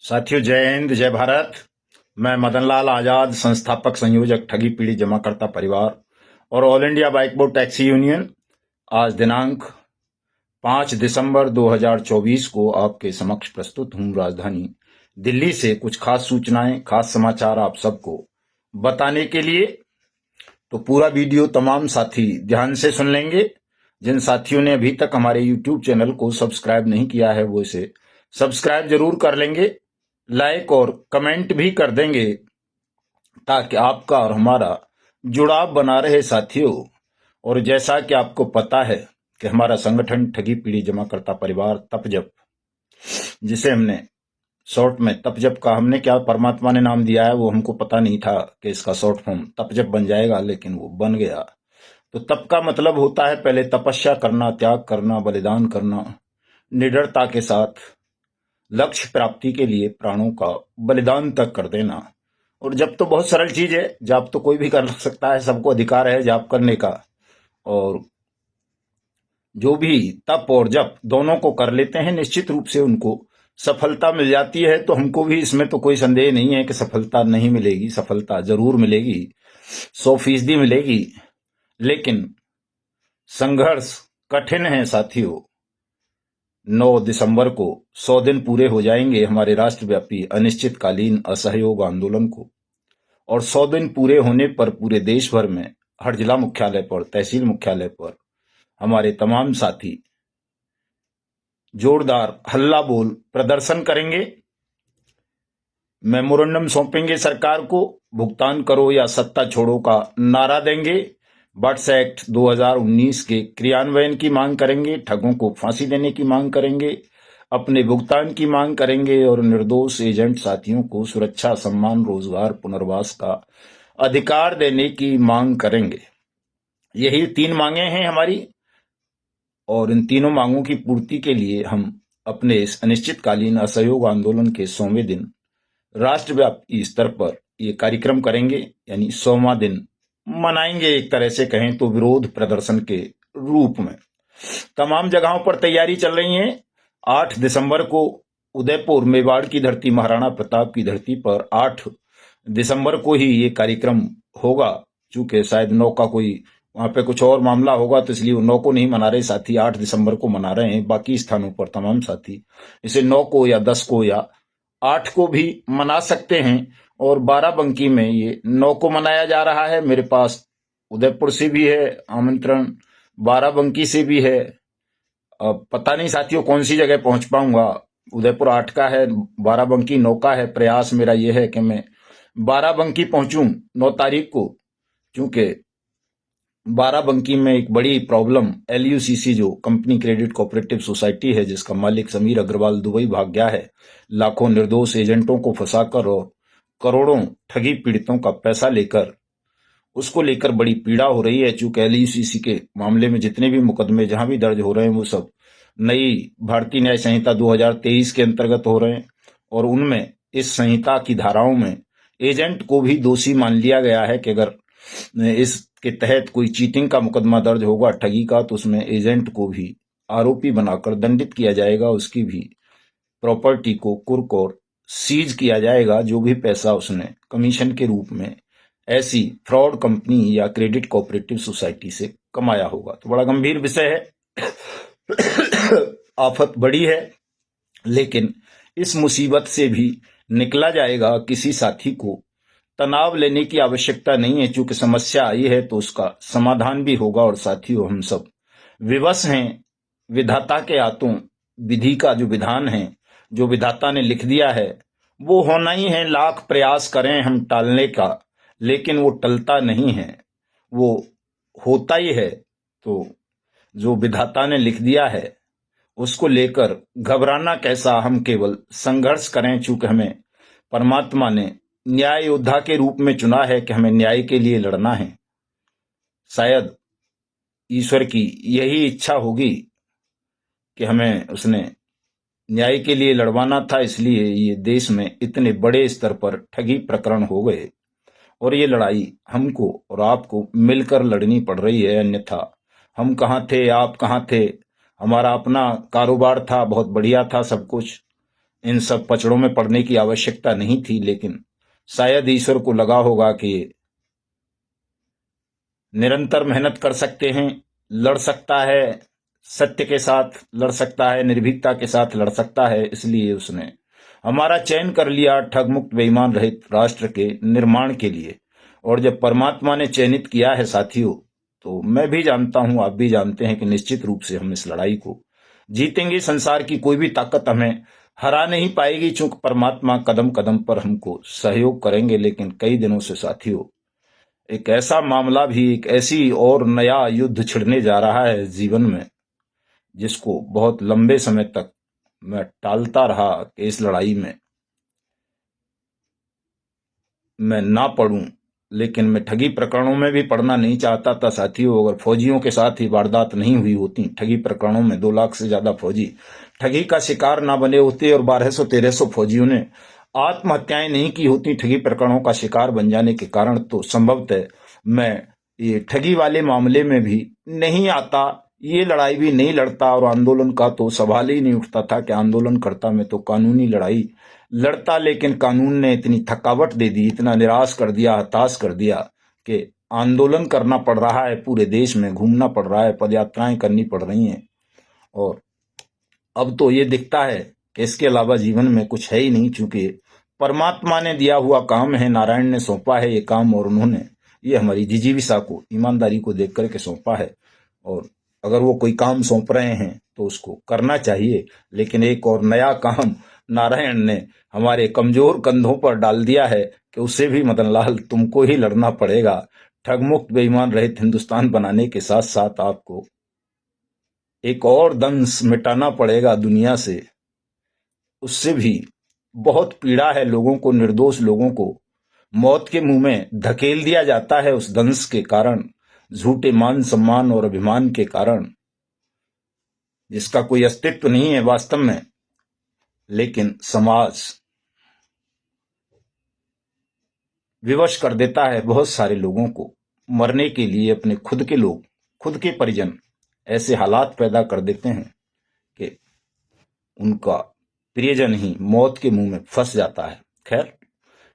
साथियों, जय हिंद, जय भारत। मैं मदन लाल आजाद, संस्थापक संयोजक ठगी पीढ़ी जमाकर्ता परिवार और all India bike board taxi union. आज दिनांक 5 दिसंबर 2024 को आपके समक्ष प्रस्तुत हूं राजधानी दिल्ली से कुछ खास सूचनाएं, खास समाचार आप सबको बताने के लिए। तो पूरा वीडियो तमाम साथी ध्यान से सुन लेंगे। जिन साथियों ने अभी तक हमारे यूट्यूब चैनल को सब्सक्राइब नहीं किया है वो इसे सब्सक्राइब जरूर कर लेंगे, लाइक और कमेंट भी कर देंगे ताकि आपका और हमारा जुड़ाव बना रहे साथियों। और जैसा कि आपको पता है कि हमारा संगठन ठगी पीढ़ी जमाकर्ता परिवार तपजप, जिसे हमने शॉर्ट में तपजप का हमने क्या परमात्मा ने नाम दिया है वो हमको पता नहीं था कि इसका शॉर्ट फॉर्म तपजप बन जाएगा, लेकिन वो बन गया। तो तप का मतलब होता है पहले तपस्या करना, त्याग करना, बलिदान करना, निडरता के साथ लक्ष्य प्राप्ति के लिए प्राणों का बलिदान तक कर देना। और जब तो बहुत सरल चीज है, जाप तो कोई भी कर सकता है, सबको अधिकार है जाप करने का। और जो भी तप और जप दोनों को कर लेते हैं निश्चित रूप से उनको सफलता मिल जाती है। तो हमको भी इसमें तो कोई संदेह नहीं है कि सफलता नहीं मिलेगी, सफलता जरूर मिलेगी, 100% मिलेगी। लेकिन संघर्ष कठिन है साथियों। 9 दिसंबर को 100 दिन पूरे हो जाएंगे हमारे राष्ट्रव्यापी अनिश्चितकालीन असहयोग आंदोलन को। और 100 दिन पूरे होने पर पूरे देश भर में हर जिला मुख्यालय पर, तहसील मुख्यालय पर हमारे तमाम साथी जोरदार हल्ला बोल प्रदर्शन करेंगे, मेमोरेंडम सौंपेंगे सरकार को, भुगतान करो या सत्ता छोड़ो का नारा देंगे, बट्स एक्ट 2019 के क्रियान्वयन की मांग करेंगे, ठगों को फांसी देने की मांग करेंगे, अपने भुगतान की मांग करेंगे और निर्दोष एजेंट साथियों को सुरक्षा, सम्मान, रोजगार, पुनर्वास का अधिकार देने की मांग करेंगे। यही 3 मांगे हैं हमारी। और इन तीनों मांगों की पूर्ति के लिए हम अपने इस अनिश्चितकालीन असहयोग आंदोलन के 100वें दिन राष्ट्रव्यापी स्तर पर ये कार्यक्रम करेंगे, यानी 100वां दिन मनाएंगे, एक तरह से कहें तो विरोध प्रदर्शन के रूप में। तमाम जगहों पर तैयारी चल रही है। 8 दिसंबर को उदयपुर, मेवाड़ की धरती, महाराणा प्रताप की धरती पर 8 दिसंबर को ही ये कार्यक्रम होगा। चूंकि शायद 9 का कोई वहां पे कुछ और मामला होगा तो इसलिए 9 को नहीं मना रहे साथी, 8 दिसंबर को मना रहे हैं। बाकी स्थानों पर तमाम साथी इसे 9 को या 10 को या 8 को भी मना सकते हैं। और बाराबंकी में ये 9 को मनाया जा रहा है। मेरे पास उदयपुर से भी है आमंत्रण, बाराबंकी से भी है। अब पता नहीं साथियों कौन सी जगह पहुंच पाऊंगा। उदयपुर 8 का है, बाराबंकी 9 का है। प्रयास मेरा यह है कि मैं बाराबंकी पहुंचूं 9 तारीख को, क्योंकि बाराबंकी में एक बड़ी प्रॉब्लम, LUCC जो कंपनी क्रेडिट कोऑपरेटिव सोसाइटी है, जिसका मालिक समीर अग्रवाल दुबई भाग गया है, लाखों निर्दोष एजेंटों को फंसाकर और करोड़ों ठगी पीड़ितों का पैसा लेकर, उसको लेकर बड़ी पीड़ा हो रही है। चूंकि LUCC के मामले में जितने भी मुकदमे जहां भी दर्ज हो रहे हैं वो सब नई भारतीय न्याय संहिता 2023 के अंतर्गत हो रहे हैं। और उनमें इस संहिता की धाराओं में एजेंट को भी दोषी मान लिया गया है कि अगर इसके तहत कोई चीटिंग का मुकदमा दर्ज होगा, ठगी का, तो उसमें एजेंट को भी आरोपी बनाकर दंडित किया जाएगा। उसकी भी प्रॉपर्टी को कुर्क और सीज किया जाएगा, जो भी पैसा उसने कमीशन के रूप में ऐसी फ्रॉड कंपनी या क्रेडिट कोऑपरेटिव सोसाइटी से कमाया होगा। तो बड़ा गंभीर विषय है। आफत बड़ी है, लेकिन इस मुसीबत से भी निकला जाएगा। किसी साथी को तनाव लेने की आवश्यकता नहीं है, क्योंकि समस्या आई है तो उसका समाधान भी होगा। और साथियों, हम सब विवश हैं विधाता के हाथों। विधि का जो विधान है, जो विधाता ने लिख दिया है, वो होना ही है। लाख प्रयास करें हम टालने का, लेकिन वो टलता नहीं है, वो होता ही है। तो जो विधाता ने लिख दिया है उसको लेकर घबराना कैसा, हम केवल संघर्ष करें। चूंकि हमें परमात्मा ने न्याय योद्धा के रूप में चुना है कि हमें न्याय के लिए लड़ना है। शायद ईश्वर की यही इच्छा होगी कि हमें उसने न्याय के लिए लड़वाना था, इसलिए ये देश में इतने बड़े स्तर पर ठगी प्रकरण हो गए। और ये लड़ाई हमको और आपको मिलकर लड़नी पड़ रही है। अन्यथा हम कहाँ थे, आप कहाँ थे। हमारा अपना कारोबार था, बहुत बढ़िया था सब कुछ, इन सब पचड़ों में पड़ने की आवश्यकता नहीं थी, लेकिन शायद ईश्वर को लगा होगा कि निरंतर मेहनत कर सकते हैं, लड़ सकता है, सत्य के साथ लड़ सकता है, निर्भीकता के साथ लड़ सकता है, इसलिए उसने हमारा चयन कर लिया ठग मुक्त बेईमान रहित राष्ट्र के निर्माण के लिए। और जब परमात्मा ने चयनित किया है साथियों, तो मैं भी जानता हूं, आप भी जानते हैं कि निश्चित रूप से हम इस लड़ाई को जीतेंगे। संसार की कोई भी ताकत हमें हरा नहीं पाएगी, चूंकि परमात्मा कदम कदम पर हमको सहयोग करेंगे। लेकिन कई दिनों से साथियों एक ऐसा मामला भी, एक ऐसी और नया युद्ध छिड़ने जा रहा है जीवन में, जिसको बहुत लंबे समय तक मैं टालता रहा कि इस लड़ाई में मैं ना पढ़ूं। लेकिन मैं ठगी प्रकरणों में भी पढ़ना नहीं चाहता था साथियों। अगर फौजियों के साथ ही वारदात नहीं हुई होती, ठगी प्रकरणों में 2 लाख से ज्यादा फौजी ठगी का शिकार ना बने होते और 1200-1300 फौजियों ने आत्महत्याएं नहीं की होती ठगी प्रकरणों का शिकार बन जाने के कारण, तो संभवतः मैं ये ठगी वाले मामले में भी नहीं आता, ये लड़ाई भी नहीं लड़ता। और आंदोलन का तो सवाल ही नहीं उठता था कि आंदोलन करता, मैं तो कानूनी लड़ाई लड़ता। लेकिन कानून ने इतनी थकावट दे दी, इतना निराश कर दिया, हताश कर दिया कि आंदोलन करना पड़ रहा है, पूरे देश में घूमना पड़ रहा है, पदयात्राएं करनी पड़ रही हैं। और अब तो ये दिखता है कि इसके अलावा जीवन में कुछ है ही नहीं, चूंकि परमात्मा ने दिया हुआ काम है, नारायण ने सौंपा है ये काम, और उन्होंने ये हमारी जिजीविषा को, ईमानदारी को देख करके सौंपा है। और अगर वो कोई काम सौंप रहे हैं तो उसको करना चाहिए। लेकिन एक और नया काम नारायण ने हमारे कमजोर कंधों पर डाल दिया है कि उससे भी मदनलाल तुमको ही लड़ना पड़ेगा। ठगमुक्त बेईमान रहित हिंदुस्तान बनाने के साथ साथ आपको एक और दंश मिटाना पड़ेगा दुनिया से। उससे भी बहुत पीड़ा है लोगों को, निर्दोष लोगों को मौत के मुंह में धकेल दिया जाता है उस दंश के कारण, झूठे मान सम्मान और अभिमान के कारण, जिसका कोई अस्तित्व नहीं है वास्तव में। लेकिन समाज विवश कर देता है बहुत सारे लोगों को मरने के लिए। अपने खुद के लोग, खुद के परिजन ऐसे हालात पैदा कर देते हैं कि उनका प्रियजन ही मौत के मुंह में फंस जाता है। खैर,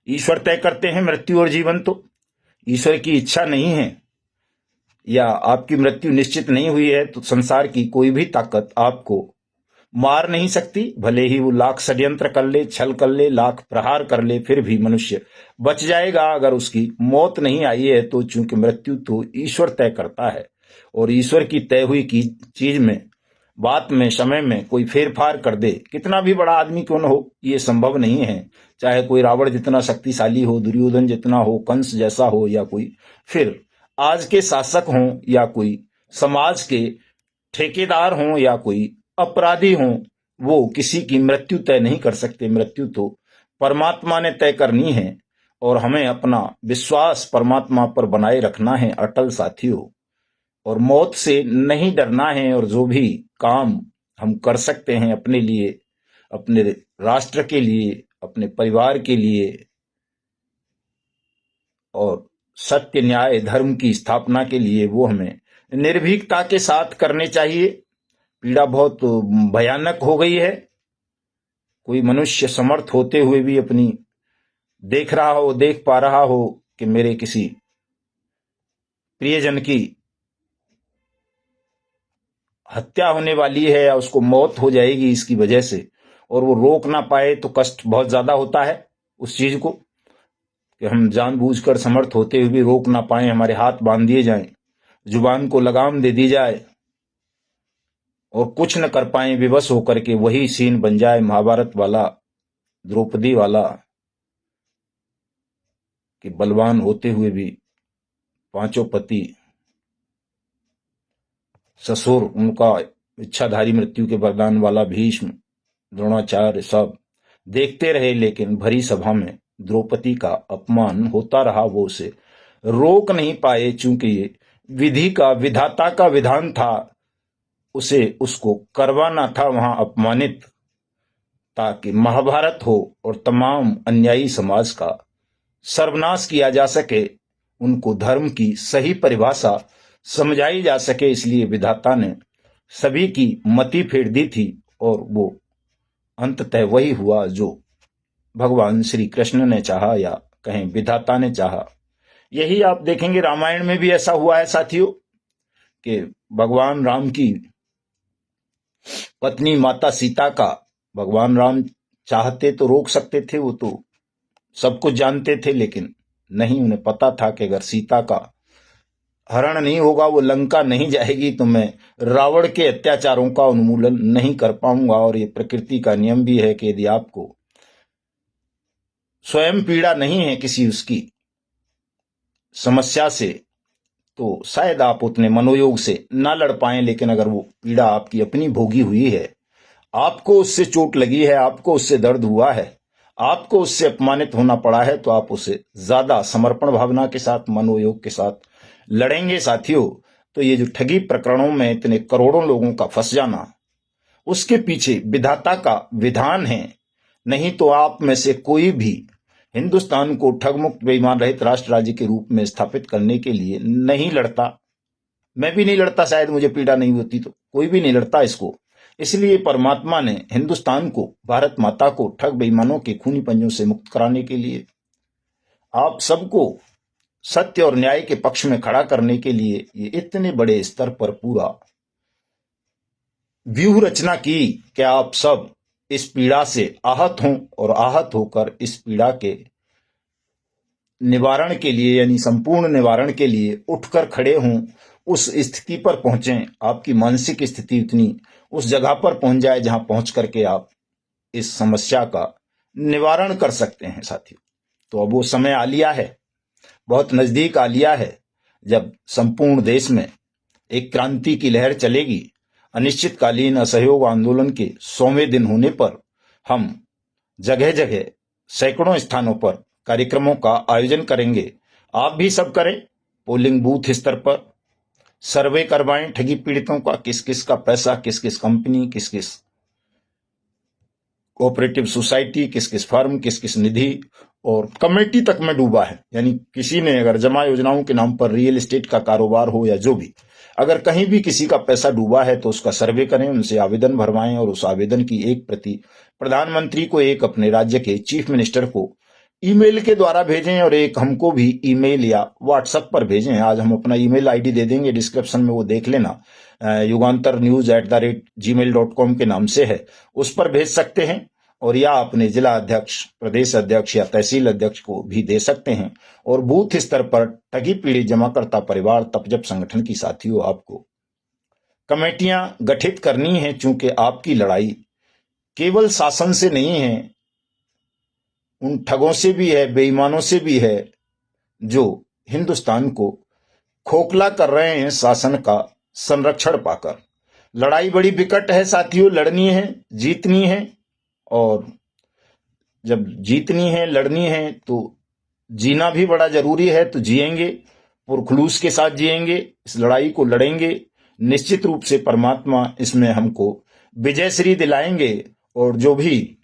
ईश्वर तय करते हैं मृत्यु और जीवन, तो ईश्वर की इच्छा नहीं है या आपकी मृत्यु निश्चित नहीं हुई है तो संसार की कोई भी ताकत आपको मार नहीं सकती। भले ही वो लाख षड्यंत्र कर ले, छल कर ले, लाख प्रहार कर ले, फिर भी मनुष्य बच जाएगा अगर उसकी मौत नहीं आई है तो। चूंकि मृत्यु तो ईश्वर तय करता है, और ईश्वर की तय हुई की चीज में, बात में, समय में कोई फेरफार कर दे, कितना भी बड़ा आदमी क्यों न हो, ये संभव नहीं है। चाहे कोई रावण जितना शक्तिशाली हो, दुर्योधन जितना हो, कंस जैसा हो, या कोई फिर आज के शासक हों, या कोई समाज के ठेकेदार हों, या कोई अपराधी हों, वो किसी की मृत्यु तय नहीं कर सकते। मृत्यु तो परमात्मा ने तय करनी है, और हमें अपना विश्वास परमात्मा पर बनाए रखना है अटल साथियों, और मौत से नहीं डरना है। और जो भी काम हम कर सकते हैं अपने लिए, अपने राष्ट्र के लिए, अपने परिवार के लिए, और सत्य न्याय धर्म की स्थापना के लिए, वो हमें निर्भीकता के साथ करने चाहिए। पीड़ा बहुत भयानक हो गई है। कोई मनुष्य समर्थ होते हुए भी अपनी देख पा रहा हो कि मेरे किसी प्रियजन की हत्या होने वाली है या उसको मौत हो जाएगी इसकी वजह से, और वो रोक ना पाए, तो कष्ट बहुत ज्यादा होता है उस चीज को, कि हम जानबूझकर समर्थ होते हुए भी रोक ना पाए, हमारे हाथ बांध दिए जाएं, जुबान को लगाम दे दी जाए और कुछ न कर पाए, विवश होकर के वही सीन बन जाए महाभारत वाला, द्रौपदी वाला, कि बलवान होते हुए भी पांचों पति, ससुर, उनका इच्छाधारी मृत्यु के वरदान वाला भीष्म, द्रोणाचार्य सब देखते रहे, लेकिन भरी सभा में द्रौपदी का अपमान होता रहा, वो उसे रोक नहीं पाए। चूंकि ये विधि का, विधाता का विधान था, उसे उसको करवाना था वहां अपमानित, ताकि महाभारत हो और तमाम अन्यायी समाज का सर्वनाश किया जा सके, उनको धर्म की सही परिभाषा समझाई जा सके। इसलिए विधाता ने सभी की मति फेर दी थी, और वो अंततः वही हुआ जो भगवान श्री कृष्ण ने चाहा, या कहें विधाता ने चाहा। यही आप देखेंगे रामायण में भी ऐसा हुआ है साथियों, कि भगवान राम की पत्नी माता सीता का भगवान राम चाहते तो रोक सकते थे, वो तो सब कुछ जानते थे, लेकिन नहीं, उन्हें पता था कि अगर सीता का हरण नहीं होगा, वो लंका नहीं जाएगी, तो मैं रावण के अत्याचारों का उन्मूलन नहीं कर पाऊंगा। और ये प्रकृति का नियम भी है कि यदि आपको स्वयं पीड़ा नहीं है किसी उसकी समस्या से, तो शायद आप उतने मनोयोग से ना लड़ पाएं, लेकिन अगर वो पीड़ा आपकी अपनी भोगी हुई है, आपको उससे चोट लगी है, आपको उससे दर्द हुआ है, आपको उससे अपमानित होना पड़ा है, तो आप उसे ज्यादा समर्पण भावना के साथ, मनोयोग के साथ लड़ेंगे साथियों। तो ये जो ठगी प्रकरणों में इतने करोड़ों लोगों का फंस जाना, उसके पीछे विधाता का विधान है। नहीं तो आप में से कोई भी हिंदुस्तान को ठग मुक्त बेईमान रहित राष्ट्र राज्य के रूप में स्थापित करने के लिए नहीं लड़ता। मैं भी नहीं लड़ता, शायद मुझे पीड़ा नहीं होती तो कोई भी नहीं लड़ता इसको। इसलिए परमात्मा ने हिंदुस्तान को, भारत माता को ठग बेईमानों के खूनी पंजों से मुक्त कराने के लिए, आप सबको सत्य और न्याय के पक्ष में खड़ा करने के लिए ये इतने बड़े स्तर पर पूरा व्यूह रचना की कि आप सब इस पीड़ा से आहत हों और आहत होकर इस पीड़ा के निवारण के लिए, यानी संपूर्ण निवारण के लिए उठकर खड़े हों, उस स्थिति पर पहुंचें। आपकी मानसिक स्थिति उतनी उस जगह पर पहुंच जाए जहां पहुंच करके आप इस समस्या का निवारण कर सकते हैं साथियों। तो अब वो समय आ लिया है, बहुत नजदीक आ लिया है, जब संपूर्ण देश में एक क्रांति की लहर चलेगी। अनिश्चितकालीन असहयोग आंदोलन के 100वें दिन होने पर हम जगह जगह सैकड़ों स्थानों पर कार्यक्रमों का आयोजन करेंगे। आप भी सब करें, पोलिंग बूथ स्तर पर सर्वे करवाएं ठगी पीड़ितों का, किस किस का पैसा, किस किस कंपनी, किस किस कोऑपरेटिव सोसाइटी, किस किस फर्म, किस किस निधि और कमेटी तक में डूबा है। यानी किसी ने अगर जमा योजनाओं के नाम पर रियल एस्टेट का कारोबार हो या जो भी, अगर कहीं भी किसी का पैसा डूबा है तो उसका सर्वे करें, उनसे आवेदन भरवाएं और उस आवेदन की एक प्रति प्रधानमंत्री को, एक अपने राज्य के चीफ मिनिस्टर को ईमेल के द्वारा भेजें और एक हमको भी ईमेल या व्हाट्सएप पर भेजें। आज हम अपना ईमेल आईडी दे देंगे डिस्क्रिप्शन में, वो देख लेना, yugantarnews@gmail.com के नाम से है, उस पर भेज सकते हैं। और या अपने जिला अध्यक्ष, प्रदेश अध्यक्ष या तहसील अध्यक्ष को भी दे सकते हैं। और बूथ स्तर पर ठगी पीड़ित जमाकर्ता परिवार तपजप संगठन की साथियों, आपको कमेटियां गठित करनी है, चूंकि आपकी लड़ाई केवल शासन से नहीं है, उन ठगों से भी है, बेईमानों से भी है, जो हिंदुस्तान को खोखला कर रहे हैं शासन का संरक्षण पाकर। लड़ाई बड़ी विकट है साथियों, लड़नी है, जीतनी है। और जब जीतनी है, लड़नी है, तो जीना भी बड़ा जरूरी है। तो जिएंगे, पुरखलूस के साथ जिएंगे, इस लड़ाई को लड़ेंगे। निश्चित रूप से परमात्मा इसमें हमको विजय श्री दिलाएंगे। और जो भी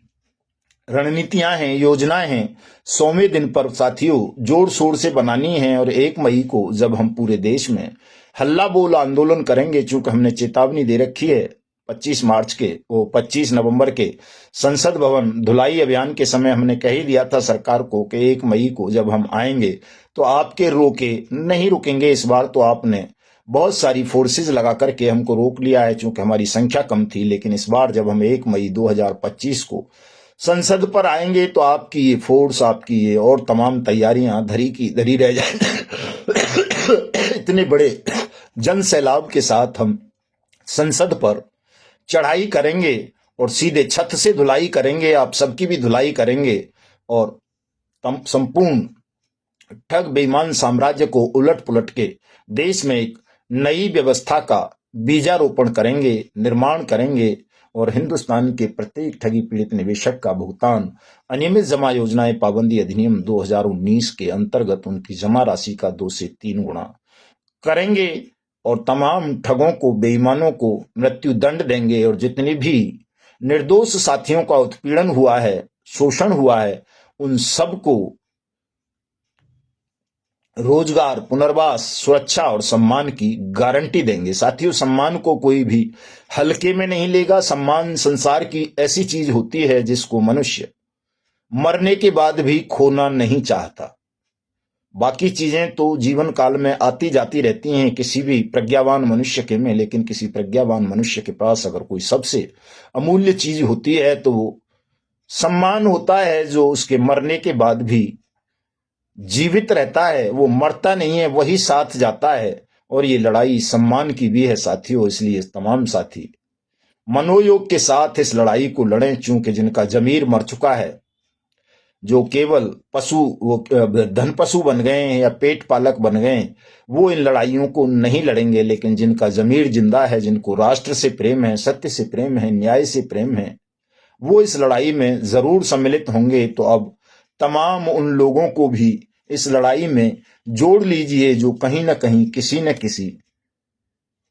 रणनीतियां हैं, योजनाएं हैं, 100वें दिन पर साथियों जोर शोर से बनानी है। और 1 मई को जब हम पूरे देश में हल्ला बोल आंदोलन करेंगे, चूंकि हमने चेतावनी दे रखी है 25 नवंबर के संसद भवन धुलाई अभियान के समय हमने कह ही दिया था सरकार को कि 1 मई को जब हम आएंगे तो आपके रोके नहीं रुकेंगे। इस बार तो आपने बहुत सारी फोर्सेज लगा करके हमको रोक लिया है, चूंकि हमारी संख्या कम थी। लेकिन इस बार जब हम 1 मई 2025 को संसद पर आएंगे तो आपकी ये फोर्स, आपकी ये और तमाम तैयारियां धरी की धरी रह जाएंगी। इतने बड़े जन सैलाब के साथ हम संसद पर चढ़ाई करेंगे और सीधे छत से धुलाई करेंगे, आप सबकी भी धुलाई करेंगे। और संपूर्ण ठग बेईमान साम्राज्य को उलट पुलट के देश में एक नई व्यवस्था का बीजारोपण करेंगे, निर्माण करेंगे। और हिंदुस्तान के प्रत्येक ठगी पीड़ित निवेशक का भुगतान अनियमित जमा योजनाएं पाबंदी अधिनियम 2019 के अंतर्गत उनकी जमा राशि का 2 से 3 गुना करेंगे। और तमाम ठगों को, बेईमानों को मृत्यु दंड देंगे। और जितने भी निर्दोष साथियों का उत्पीड़न हुआ है, शोषण हुआ है, उन सबको रोजगार, पुनर्वास, सुरक्षा और सम्मान की गारंटी देंगे। साथियों, सम्मान को कोई भी हल्के में नहीं लेगा। सम्मान संसार की ऐसी चीज होती है जिसको मनुष्य मरने के बाद भी खोना नहीं चाहता। बाकी चीजें तो जीवन काल में आती जाती रहती हैं किसी भी प्रज्ञावान मनुष्य के में, लेकिन किसी प्रज्ञावान मनुष्य के पास अगर कोई सबसे अमूल्य चीज होती है तो वो सम्मान होता है, जो उसके मरने के बाद भी जीवित रहता है, वो मरता नहीं है, वही साथ जाता है। और ये लड़ाई सम्मान की भी है साथियों। इसलिए तमाम साथी मनोयोग के साथ इस लड़ाई को लड़ें, चूंकि जिनका जमीर मर चुका है, जो केवल पशु, वो धन पशु बन गए हैं या पेट पालक बन गए हैं, वो इन लड़ाइयों को नहीं लड़ेंगे। लेकिन जिनका जमीर जिंदा है, जिनको राष्ट्र से प्रेम है, सत्य से प्रेम है, न्याय से प्रेम है, वो इस लड़ाई में जरूर सम्मिलित होंगे। तो अब तमाम उन लोगों को भी इस लड़ाई में जोड़ लीजिए जो कहीं न कहीं किसी न किसी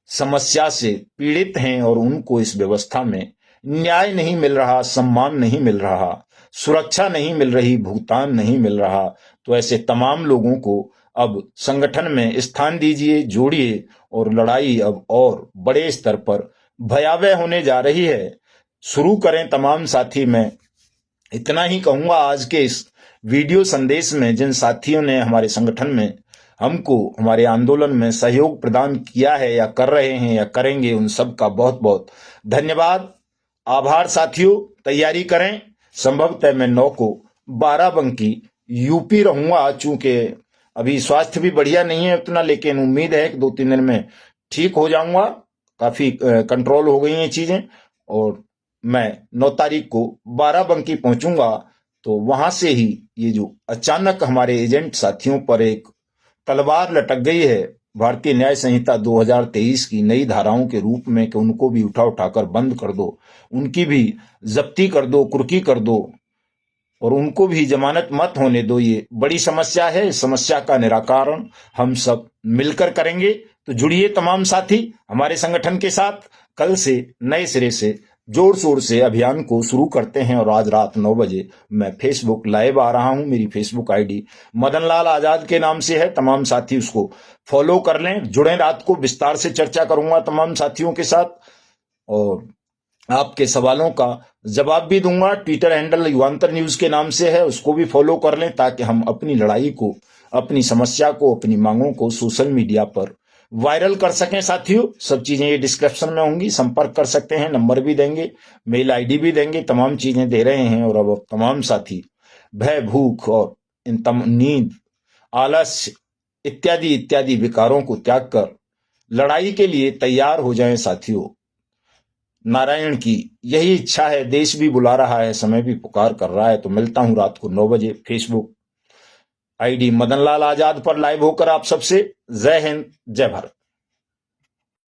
समस्या से पीड़ित हैं और उनको इस व्यवस्था में न्याय नहीं मिल रहा, सम्मान नहीं मिल रहा, सुरक्षा नहीं मिल रही, भुगतान नहीं मिल रहा। तो ऐसे तमाम लोगों को अब संगठन में स्थान दीजिए, जोड़िए, और लड़ाई अब और बड़े स्तर पर भयावह होने जा रही है। शुरू करें तमाम साथी। मैं इतना ही कहूंगा आज के इस वीडियो संदेश में। जिन साथियों ने हमारे संगठन में हमको हमारे आंदोलन में सहयोग प्रदान किया है या कर रहे हैं या करेंगे, उन सब का बहुत बहुत धन्यवाद, आभार साथियों। तैयारी करें। संभवतः मैं 9 को बाराबंकी यूपी रहूंगा, चूंकि अभी स्वास्थ्य भी बढ़िया नहीं है उतना, लेकिन उम्मीद है कि 2-3 दिन में ठीक हो जाऊंगा। काफी कंट्रोल हो गई हैं चीजें, और मैं 9 तारीख को बाराबंकी पहुंचूंगा। तो वहां से ही ये जो अचानक हमारे एजेंट साथियों पर एक तलवार लटक गई है भारतीय न्याय संहिता 2023 की नई धाराओं के रूप में, कि उनको भी उठाकर बंद कर दो, उनकी भी जब्ती कर दो, कुर्की कर दो, और उनको भी जमानत मत होने दो। ये बड़ी समस्या है। इस समस्या का निराकरण हम सब मिलकर करेंगे। तो जुड़िए तमाम साथी हमारे संगठन के साथ। कल से नए सिरे से जोर शोर से अभियान को शुरू करते हैं। और आज रात 9 बजे मैं फेसबुक लाइव आ रहा हूं। मेरी फेसबुक आईडी मदन लाल आजाद के नाम से है। तमाम साथी उसको फॉलो कर लें, जुड़े। रात को विस्तार से चर्चा करूंगा तमाम साथियों के साथ, और आपके सवालों का जवाब भी दूंगा। ट्विटर हैंडल युवांतर न्यूज के नाम से है, उसको भी फॉलो कर लें, ताकि हम अपनी लड़ाई को, अपनी समस्या को, अपनी मांगों को सोशल मीडिया पर वायरल कर सकें साथियों। सब चीजें ये डिस्क्रिप्शन में होंगी, संपर्क कर सकते हैं, नंबर भी देंगे, मेल आईडी भी देंगे, तमाम चीजें दे रहे हैं। और अब तमाम साथी भय, भूख और नींद, आलस्य इत्यादि इत्यादि विकारों को त्याग कर लड़ाई के लिए तैयार हो जाएं साथियों। नारायण की यही इच्छा है। देश भी बुला रहा है, समय भी पुकार कर रहा है। तो मिलता हूं रात को 9 बजे फेसबुक आईडी मदन लाल आजाद पर लाइव होकर आप सबसे। जय हिंद, जय भारत।